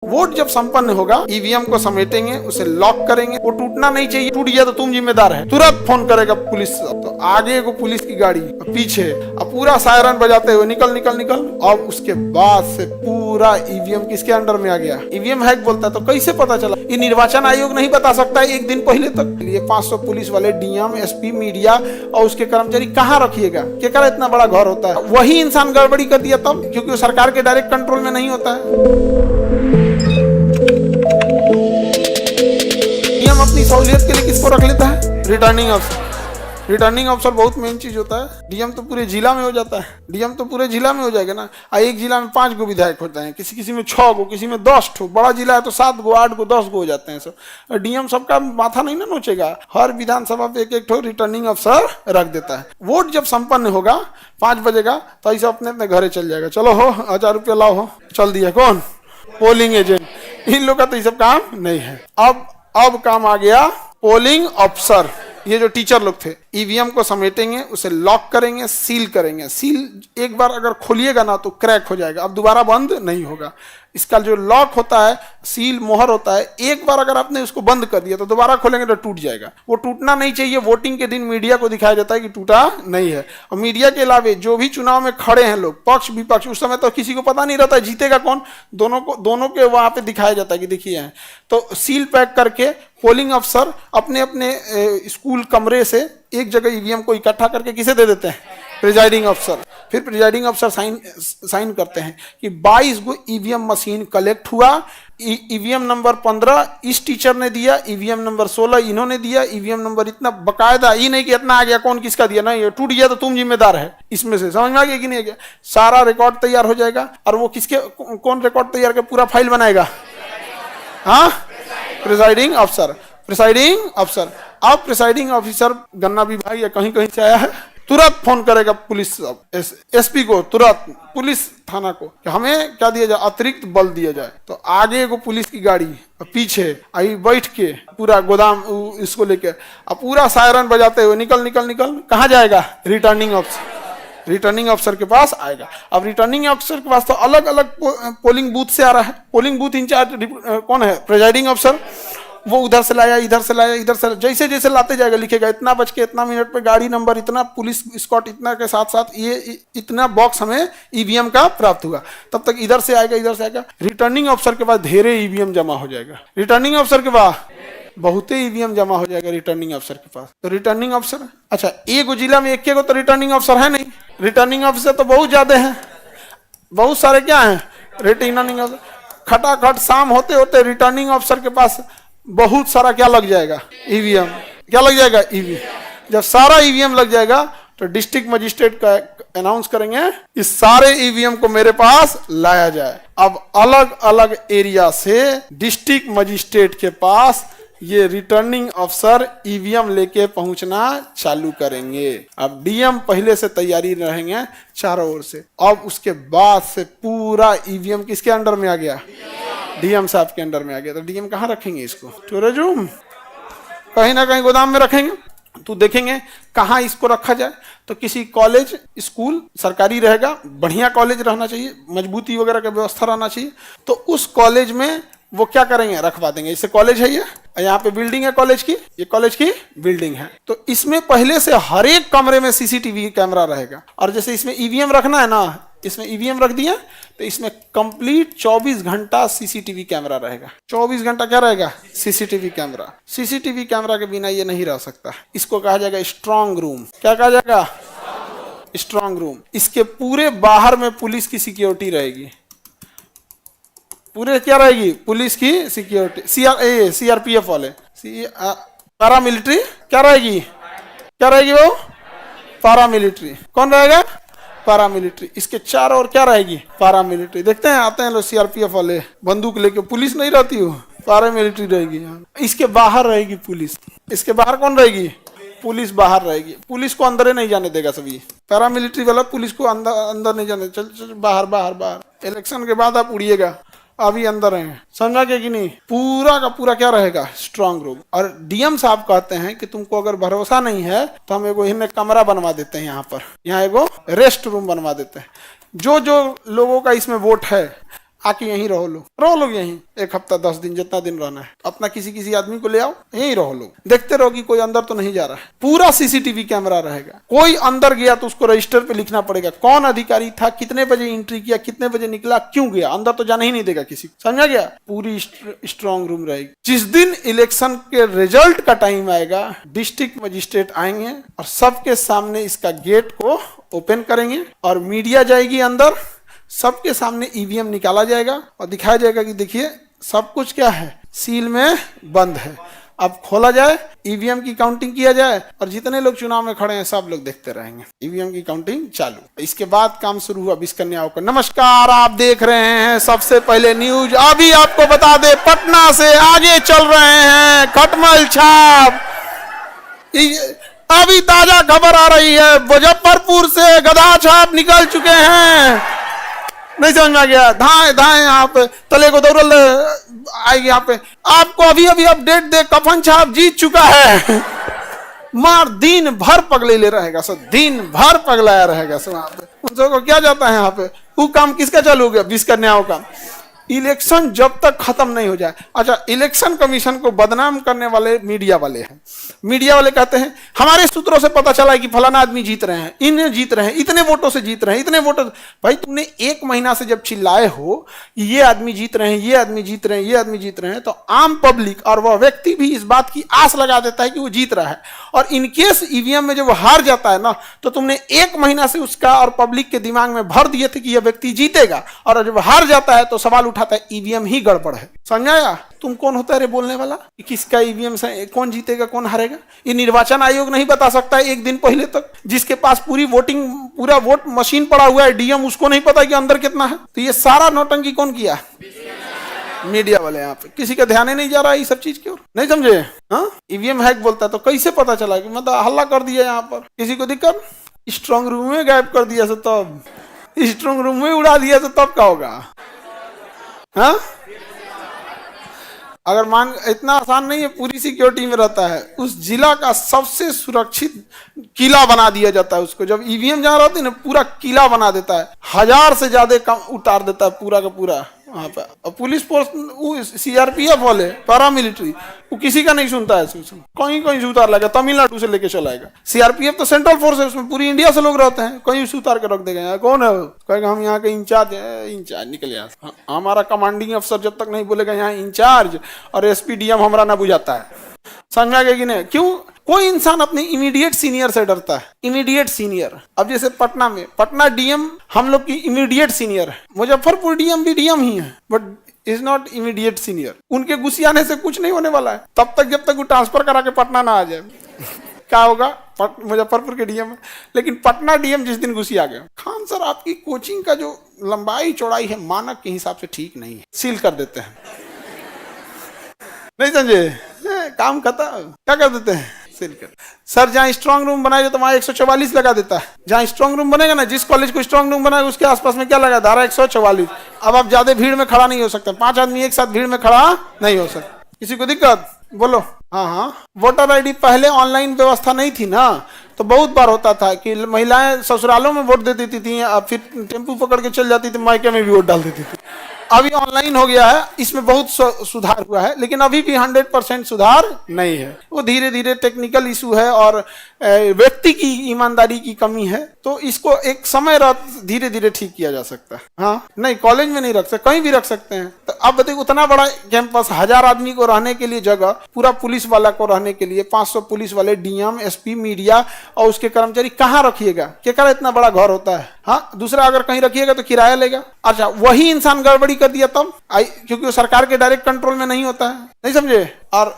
Vote जब संपन्न होगा ईवीएम को समेटेंगे, उसे लॉक करेंगे, वो टूटना नहीं चाहिए। टूट गया तो तुम जिम्मेदार है। तुरंत फोन करेगा पुलिस। तो आगे को पुलिस की गाड़ी, पीछे अब पूरा सायरन बजाते हुए निकल निकल निकल। और उसके बाद से पूरा ईवीएम किसके अंडर में आ गया? ईवीएम हैक बोलता है। तो कैसे पता चला? ये निर्वाचन आयोग नहीं बता सकता है एक दिन पहले तक। ये 500 पुलिस वाले, डीएम, एसपी, मीडिया और उसके कर्मचारी कहाँ रखिएगा? क्या इतना बड़ा घर होता है? वही इंसान गड़बड़ी कर दिया तब, क्योंकि वो सरकार के डायरेक्ट कंट्रोल में नहीं होता है। अपनी सहूलियत के लिए किसको रख लेता है? रिटर्निंग अफसर। रिटर्निंग अफसर बहुत मेन चीज होता है। डीएम तो पूरे जिला में हो जाता है। डीएम तो पूरे जिला में हो जाएगा ना। एक जिला में 5 गो विधायक होते हैं, किसी में 6 गो, किसी में 10 ठो। बड़ा जिला है तो 7 गो, 8 गो, 10 गो हो जाते हैं सब। डीएम सबका माथा नहीं ना नोचेगा। हर विधानसभा पे एक ठो रिटर्निंग अफसर रख देता है। वोट जब संपन्न होगा 5 बजेगा तो ऐसा अपने अपने घरे चल जाएगा। चलो हो 1000 रुपया लाओ, हो चल दिया। कौन? Polling agent. इन लोग का तो ये सब काम नहीं है। अब काम आ गया पोलिंग अफसर। ये जो टीचर लोग थे, ईवीएम को समेटेंगे, उसे लॉक करेंगे, सील करेंगे। सील एक बार अगर खोलिएगा ना तो क्रैक हो जाएगा, अब दोबारा बंद नहीं होगा। इसका जो लॉक होता है, सील मोहर होता है, एक बार अगर आपने उसको बंद कर दिया तो दोबारा खोलेंगे तो टूट जाएगा। वो टूटना नहीं चाहिए। वोटिंग के दिन मीडिया को दिखाया जाता है कि टूटा नहीं है। और मीडिया के अलावा जो भी चुनाव में खड़े हैं लोग, पक्ष विपक्ष, उस समय तो किसी को पता नहीं रहता जीतेगा कौन। दोनों के वहां पे दिखाया जाता है कि देखिए हैं। तो सील पैक करके पोलिंग अफसर अपने अपने स्कूल कमरे से एक जगह ईवीएम को इकट्ठा करके किसे दे देते हैं? प्रिजाइडिंग अफसर। फिर प्रिजाइडिंग अफसर साइन करते हैं कि 22 गो ईवीएम मशीन कलेक्ट हुआ। ईवीएम नंबर 15 इस टीचर ने दिया, ईवीएम नंबर 16 इन्होंने दिया, ईवीएम नंबर इतना, बकायदा। ये नहीं कि इतना आ गया कौन किसका दिया, नहीं, ये टूट गया तो तुम जिम्मेदार है। इसमें से समझ में आ गया कि नहीं आ गया? सारा रिकॉर्ड तैयार हो जाएगा। और वो कौन रिकॉर्ड तैयार कर पूरा फाइल बनाएगा? हाँ, प्रिजाइडिंग अफसर। प्रिसाइडिंग अफसर। अब प्रिसाइडिंग ऑफिसर गन्ना विभाग या कहीं कहीं से आया है, तुरंत फोन करेगा पुलिस एसपी को, तुरंत पुलिस थाना को कि हमें क्या दिया जाए, अतिरिक्त बल दिया जाए। तो आगे को पुलिस की गाड़ी, पीछे आई बैठ के पूरा गोदाम इसको लेके, अब पूरा सायरन बजाते हुए निकल निकल निकल कहाँ जाएगा? रिटर्निंग अफसर। रिटर्निंग अफसर के पास आएगा। अब रिटर्निंग अफसर के पास तो अलग अलग पोलिंग बूथ से आ रहा है। पोलिंग बूथ इंचार्ज कौन है? प्रिजाइडिंग अफसर। वो उधर से लाया, इधर से लाया, इधर से, जैसे जैसे लाते जाएगा लिखेगा इतना बज के इतना मिनट पे गाड़ी नंबर इतना, पुलिस स्कॉट इतना के साथ साथ ये इतना बॉक्स हमें ईवीएम का प्राप्त हुआ। तब तक इधर से आएगा, इधर से आएगा। रिटर्निंग अफसर के पास ढेरे ईवीएम जमा हो जाएगा। रिटर्निंग अफसर के पास बहुते ईवीएम जमा हो जाएगा रिटर्निंग अफसर के पास। तो रिटर्निंग अफसर, अच्छा एक जिला में एक को तो रिटर्निंग अफसर है नहीं। रिटर्निंग अफसर तो बहुत ज्यादा है, बहुत सारे क्या है रिटर्निंग अफसर। खटाखट शाम होते होते रिटर्निंग अफसर के पास बहुत सारा क्या लग जाएगा? ईवीएम। क्या लग जाएगा? ईवीएम। जब सारा ईवीएम लग जाएगा तो डिस्ट्रिक्ट मजिस्ट्रेट का अनाउंस करेंगे इस सारे ईवीएम को मेरे पास लाया जाए। अब अलग अलग एरिया से डिस्ट्रिक्ट मजिस्ट्रेट के पास ये रिटर्निंग अफसर ईवीएम लेके पहुंचना चालू करेंगे। अब डीएम पहले से तैयारी रहेंगे चारों ओर से। अब उसके बाद से पूरा ईवीएम किसके अंडर में आ गया? डीएम साहब के अंडर में आ गया। तो डीएम कहाँ रखेंगे इसको? स्टोरेज रूम, कहीं ना कहीं गोदाम में रखेंगे। तो देखेंगे कहाँ इसको रखा जाए। तो किसी कॉलेज, स्कूल सरकारी रहेगा, बढ़िया कॉलेज रहना चाहिए, मजबूती वगैरह का व्यवस्था रहना चाहिए। तो उस कॉलेज में वो क्या करेंगे? रखवा देंगे। इससे कॉलेज है, ये यहाँ पे बिल्डिंग है कॉलेज की, ये कॉलेज की बिल्डिंग है। तो इसमें पहले से हर एक कमरे में सीसीटीवी कैमरा रहेगा। और जैसे इसमें ईवीएम रखना है ना, इसमें ईवीएम रख दिया तो इसमें कंप्लीट 24 घंटा सीसीटीवी कैमरा रहेगा। 24 घंटा क्या रहेगा? CCTV camera. सीसीटीवी कैमरा के बिना ये नहीं रह सकता। इसको कहा जाएगा स्ट्रांग रूम। क्या कहा जाएगा? Strong room. इसके पूरे बाहर में पुलिस की सिक्योरिटी रहेगी। पूरे क्या रहेगी? पुलिस की सिक्योरिटी। सीआरपीएफ वाले, पैरामिलिट्री क्या रहेगी? क्या रहेगी वो? पैरामिलिट्री। कौन रहेगा? पैरामिलिट्री। इसके चारों ओर क्या रहेगी? पैरामिलिट्री। देखते हैं आते हैं लोग सीआरपीएफ वाले बंदूक लेके, पुलिस नहीं रहती हो, पैरामिलिट्री रहेगी। इसके बाहर रहेगी पुलिस। इसके बाहर कौन रहेगी? पुलिस बाहर रहेगी। पुलिस को अंदर नहीं जाने देगा सभी। पैरामिलिट्री वाला पुलिस को अंदर नहीं जाने, चल चल बाहर बाहर बाहर। इलेक्शन के बाद आप उड़िएगा, अभी अंदर हैं। समझा के कि नहीं? पूरा का पूरा क्या रहेगा? Strong room. और डीएम साहब कहते हैं कि तुमको अगर भरोसा नहीं है तो हम एगो इनमें कमरा बनवा देते हैं, यहाँ पर, यहाँ एगो रेस्ट रूम बनवा देते हैं। जो जो लोगों का इसमें वोट है, आके यहीं रहो लोग यहीं 1 हफ्ता 10 दिन जितना दिन रहना है, अपना किसी किसी आदमी को ले आओ, यहीं रहो लोग, देखते रहो कि कोई अंदर तो नहीं जा रहा है। पूरा सीसीटीवी कैमरा रहेगा, कोई अंदर गया तो उसको रजिस्टर पे लिखना पड़ेगा कौन अधिकारी था, कितने बजे एंट्री किया, कितने बजे निकला, क्यों गया, अंदर तो जाने ही नहीं देगा किसी, समझा गया। पूरी स्ट्रांग रूम रहेगी। जिस दिन इलेक्शन के रिजल्ट का टाइम आएगा, डिस्ट्रिक्ट मजिस्ट्रेट आएंगे और सबके सामने इसका गेट को ओपन करेंगे और मीडिया जाएगी अंदर, सबके सामने ईवीएम निकाला जाएगा और दिखाया जाएगा कि देखिए सब कुछ क्या है, सील में बंद है, अब खोला जाए, ईवीएम की काउंटिंग किया जाए और जितने लोग चुनाव में खड़े हैं सब लोग देखते रहेंगे। ईवीएम की काउंटिंग चालू, इसके बाद काम शुरू हुआ 20 कन्याओं का। नमस्कार, आप देख रहे हैं सबसे पहले न्यूज। अभी आपको बता दे, पटना से आगे चल रहे हैं खटमल छाप। अभी ताजा खबर आ रही है, मुजफ्फरपुर से गधा छाप निकल चुके हैं। नहीं समझ में आ गया, धाए धाए यहाँ पे तले को दौड़ल आएगी। यहाँ पे आपको अभी अभी अपडेट दे, कफन छाप जीत चुका है। मार दिन भर पगले ले रहेगा सर, दिन भर पगलाया रहेगा सर। वहां पे उन सबको क्या जाता है, यहाँ पे वो काम किसका चालू हो गया, 20 कन्याओं का। इलेक्शन जब तक खत्म नहीं हो जाए। अच्छा, इलेक्शन कमीशन को बदनाम करने वाले मीडिया वाले हैं। मीडिया वाले कहते हैं हमारे सूत्रों से पता चला है कि फलाना आदमी जीत रहे हैं, इन्हें जीत रहे हैं, इतने वोटों से जीत रहे हैं, इतने वोटों। भाई तुमने 1 महीना से जब चिल्लाए हो कि ये आदमी जीत रहे हैं, ये आदमी जीत रहे हैं, ये आदमी जीत रहे हैं, तो आम पब्लिक और वह व्यक्ति भी इस बात की आस लगा देता है कि वो जीत रहा है। और इनकेस ईवीएम में जब वो हार जाता है ना, तो तुमने 1 महीना से उसका और पब्लिक के दिमाग में भर दिए थे कि यह व्यक्ति जीतेगा, और जब हार जाता है तो सवाल उठाता है ईवीएम ही गड़बड़ है। समझाया? तुम कौन होता है रे बोलने वाला कि किसका ईवीएम से कौन जीतेगा कौन हारेगा? ये निर्वाचन आयोग नहीं बता सकता है 1 दिन पहले तक। जिसके पास पूरा वोट मशीन पड़ा हुआ है डीएम, उसको नहीं पता कि अंदर कितना है। तो ये सारा नौटंकी कौन किया? मीडिया वाले। यहाँ पे किसी का ध्यान ही नहीं जा रहा है ये सब चीज की ओर, नहीं समझे? हाँ, ईवीएम हैक बोलता है तो कैसे पता चला कि मतलब हल्ला कर दिया यहाँ पर, किसी को दिक्कत? स्ट्रांग रूम में गायब कर दिया, तब स्ट्रांग रूम में उड़ा दिया तो तब क्या होगा? हाँ, अगर मान, इतना आसान नहीं है, पूरी सिक्योरिटी में रहता है। उस जिला का सबसे सुरक्षित किला बना दिया जाता है उसको। जब ईवीएम जहाँ रहती है ना, पूरा किला बना देता है, 1000 से ज्यादा कम उतार देता है पूरा का पूरा वहाँ पे। और पुलिस फोर्स, वो सीआरपीएफ वाले, पैरामिलिट्री, वो किसी का नहीं सुनता है। कहीं कहीं से उतार लगा, तमिलनाडु से लेके चलाएगा। सीआरपीएफ तो सेंट्रल फोर्स है, उसमें पूरी इंडिया से लोग रहते हैं, कहीं से उतार के रख देगा। कौन है? कहेगा हम यहाँ के इंचार्ज है। इंचार्ज निकल यहाँ, हमारा कमांडिंग अफसर जब तक नहीं बोलेगा यहाँ इंचार्ज और एसपी डीएम हमारा ना बुझाता है। समझ आ गया कि नहीं? क्यों? कोई इंसान अपने इमीडिएट सीनियर से डरता है। इमीडिएट सीनियर, अब जैसे पटना में, पटना डीएम हम लोग की इमीडिएट सीनियर है। मुजफ्फरपुर डीएम भी डीएम ही है, but is not immediate senior. उनके घुसियाने से कुछ नहीं होने वाला है तब तक जब तक वो ट्रांसफर करा के पटना ना आ जाए। क्या होगा? मुजफ्फरपुर के डीएम है, लेकिन पटना डीएम जिस दिन घुसी आ गया, खान सर आपकी कोचिंग का जो लंबाई चौड़ाई है मानक के हिसाब से ठीक नहीं है, सील कर देते हैं। नहीं समझे? काम खत्म। क्या कर देते हैं? सील कर। सर जहाँ स्ट्रांग रूम बनाएगा तो वहाँ 144 लगा देता है। जहाँ स्ट्रांग रूम बनेगा ना, जिस कॉलेज को स्ट्रांग रूम बनाएगा उसके आसपास में क्या लगा? धारा 144। अब आप ज्यादा भीड़ में खड़ा नहीं हो सकते, 5 आदमी एक साथ भीड़ में खड़ा नहीं हो सकते। किसी को दिक्कत? बोलो। हाँ हाँ, वोटर आईडी पहले ऑनलाइन व्यवस्था नहीं थी ना, तो बहुत बार होता था कि महिलाएं ससुरालों में वोट दे देती थी, फिर टेम्पू पकड़ के चल जाती थी, मायके में भी वोट डाल देती थी। अभी ऑनलाइन हो गया है, इसमें बहुत सुधार हुआ है, लेकिन अभी भी 100% सुधार नहीं है। वो धीरे धीरे टेक्निकल इशू है और व्यक्ति की ईमानदारी की कमी है, तो इसको एक समय धीरे धीरे ठीक किया जा सकता है। हाँ, नहीं कॉलेज में नहीं रख सकते, कहीं भी रख सकते हैं। तो अब बताइए, उतना बड़ा कैंपस, 1000 आदमी को रहने के लिए जगह, पूरा पुलिस वाला को रहने के लिए 500 पुलिस वाले, डीएम, एसपी, मीडिया और उसके कर्मचारी कहाँ रखिएगा? क्या इतना बड़ा घर होता है? हाँ, दूसरा अगर कहीं रखिएगा तो किराया लेगा। अच्छा, वही इंसान गड़बड़ी कर दिया तब, क्योंकि वो सरकार के डायरेक्ट कंट्रोल में नहीं होता है, नहीं समझे? और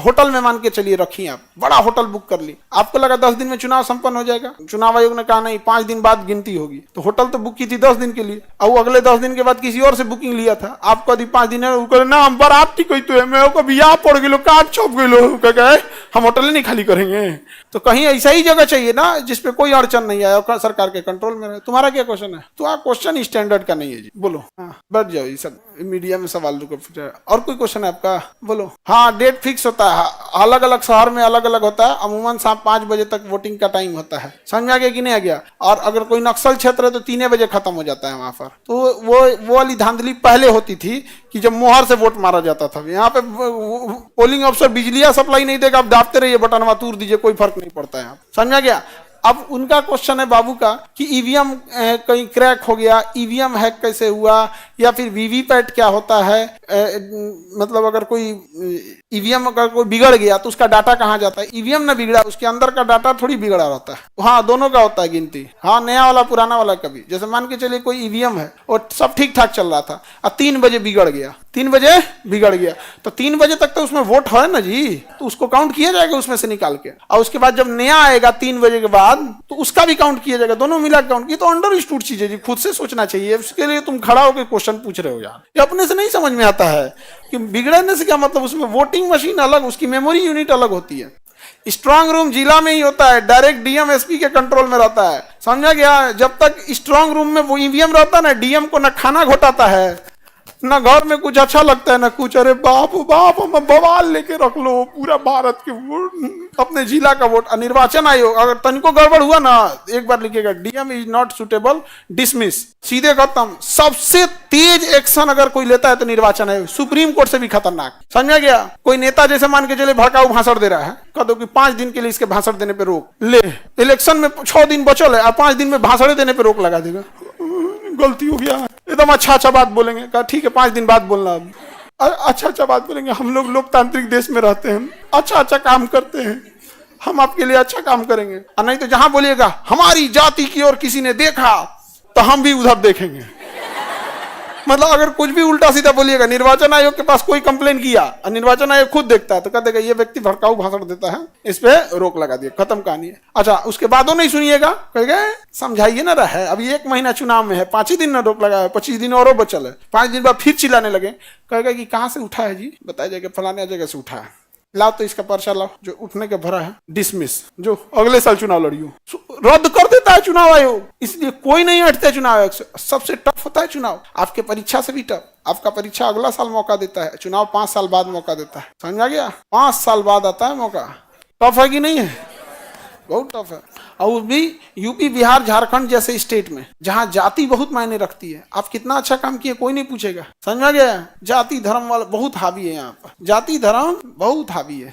होटल में मान के चलिए रखिए, आप बड़ा होटल बुक कर ली, आपको लगा 10 दिन में चुनाव संपन्न हो जाएगा। चुनाव आयोग ने कहा नहीं, 5 दिन बाद गिनती होगी। तो होटल तो बुक की थी 10 दिन के लिए, और वो अगले 10 दिन के बाद किसी और से बुकिंग लिया था। आपको यदि 5 दिन है ना, हम बारात ठीक हुई तो है, मैं को बियाह पड़ गए, काट छप गए, हम होटल नहीं खाली करेंगे। तो कहीं ऐसा ही जगह चाहिए ना जिसपे कोई अड़चन नहीं आए और सरकार के कंट्रोल में रहे। तुम्हारा क्या क्वेश्चन है? तो क्वेश्चन स्टैंडर्ड का नहीं है जी। बोलो। हाँ, बैठ जाओ, ये सब मीडिया में सवाल रुको। और कोई क्वेश्चन है आपका? बोलो। हाँ, हाँ डेट फिक्स होता है, अलग अलग शहर में अलग अलग होता है। अमूमन शाम 5 बजे तक वोटिंग का टाइम होता है। समझ में आ गया कि नहीं आ गया? और अगर कोई नक्सल क्षेत्र है तो 3 बजे खत्म हो जाता है वहां पर। तो वो वाली धांधली पहले होती थी कि जब मोहर से वोट मारा जाता था। यहाँ पे पोलिंग अफसर बिजलियां सप्लाई नहीं देगा, आप दाबते रहिए, बटन तूर दीजिए, कोई फर्क नहीं पड़ता है। समझ में आ गया? अब उनका क्वेश्चन है बाबू का कि ईवीएम कहीं क्रैक हो गया, ईवीएम हैक कैसे हुआ, या फिर वीवीपैट क्या होता है, मतलब अगर कोई ईवीएम अगर कोई बिगड़ गया तो उसका डाटा कहाँ जाता है? ईवीएम ना बिगड़ा, उसके अंदर का डाटा थोड़ी बिगड़ा रहता है। हाँ दोनों का होता है गिनती, हाँ नया वाला पुराना वाला कभी। जैसे मान के चलिए कोई ईवीएम है और सब ठीक ठाक चल रहा था और 3 बजे बिगड़ गया, 3 बजे बिगड़ गया, तो 3 बजे तक तो उसमें वोट है ना जी, तो उसको काउंट किया जाएगा उसमें से निकाल के। और उसके बाद जब नया आएगा 3 बजे के बाद तो उसका भी काउंट किया जाएगा, दोनों मिला काउंट। ये तो अंडरस्टूड चीज है जी, खुद से सोचना चाहिए। उसके लिए तुम खड़ा होकर क्वेश्चन पूछ रहे हो यार, ये अपने से नहीं समझ में आता है कि बिगड़ने से क्या मतलब। उसमें वोटिंग मशीन अलग, उसकी मेमोरी यूनिट अलग होती है। स्ट्रांग रूम जिला में ही होता है, डायरेक्ट डीएम एसपी के कंट्रोल में रहता है। समझा गया? जब तक स्ट्रांग रूम में वो ईवीएम रहता है ना, डीएम को ना खाना घोटाता है, ना घर में कुछ अच्छा लगता है, ना कुछ। अरे बाप बाप, हम बवाल लेके रख लो पूरा भारत के वोट, अपने जिला का वोट। निर्वाचन आयोग अगर तनिको गड़बड़ हुआ ना, एक बार लिखेगा DM is not suitable, dismiss, सीधे खत्म। सबसे तेज एक्शन अगर कोई लेता है तो निर्वाचन आयोग, सुप्रीम कोर्ट से भी खतरनाक। समझा गया? कोई नेता जैसे मान के चले भड़काऊ भाषण दे रहा है, कह दो कि 5 दिन के लिए इसके भाषण देने पे रोक, ले इलेक्शन में 6 दिन बचल है और 5 दिन में भाषण देने पे रोक लगा देगा। गलती हो गया, एकदम अच्छा बात बोलेंगे, कहा ठीक है 5 दिन बाद बोलना। अच्छा बात बोलेंगे, हम लोग लोकतांत्रिक देश में रहते हैं, अच्छा काम करते हैं, हम आपके लिए अच्छा काम करेंगे। और नहीं तो जहां बोलिएगा हमारी जाति की ओर किसी ने देखा तो हम भी उधर देखेंगे। मतलब अगर कुछ भी उल्टा सीधा बोलिएगा, निर्वाचन आयोग के पास कोई कंप्लेन किया और निर्वाचन आयोग खुद देखता है तो कहते ये व्यक्ति भड़काऊ भाषण देता है, इस पे रोक लगा दिया, खत्म कहानी है। अच्छा उसके बाद नहीं सुनिएगा, कहेगा समझाइए ना रहा है, अभी 1 महीना चुनाव में है, 5 ही दिन ना रोक लगा है, 25 दिन और बचल है, 5 दिन बाद फिर चिल्लाने लगे। कहेगा कि कहाँ से उठा है जी, बताया जाएगा फलाने जगह से उठा है, लाओ तो इसका पर्चा लाओ जो उठने के भरा है, डिसमिस, जो अगले साल चुनाव लड़ियो। रद्द कर देता है चुनाव आयोग, इसलिए कोई नहीं हटता चुनाव आयोग से। सबसे टफ होता है चुनाव, आपके परीक्षा से भी टफ। आपका परीक्षा अगला साल मौका देता है, चुनाव 5 साल बाद मौका देता है। समझ आ गया? 5 साल बाद आता है मौका। टफ है कि नहीं है? बहुत टफ है। और वो भी यूपी बिहार झारखंड जैसे स्टेट में जहां जाति बहुत मायने रखती है। आप कितना अच्छा काम किए कोई नहीं पूछेगा। समझ में गया? जाति धर्म वाला बहुत हावी है यहाँ पर, जाति धर्म बहुत हावी है।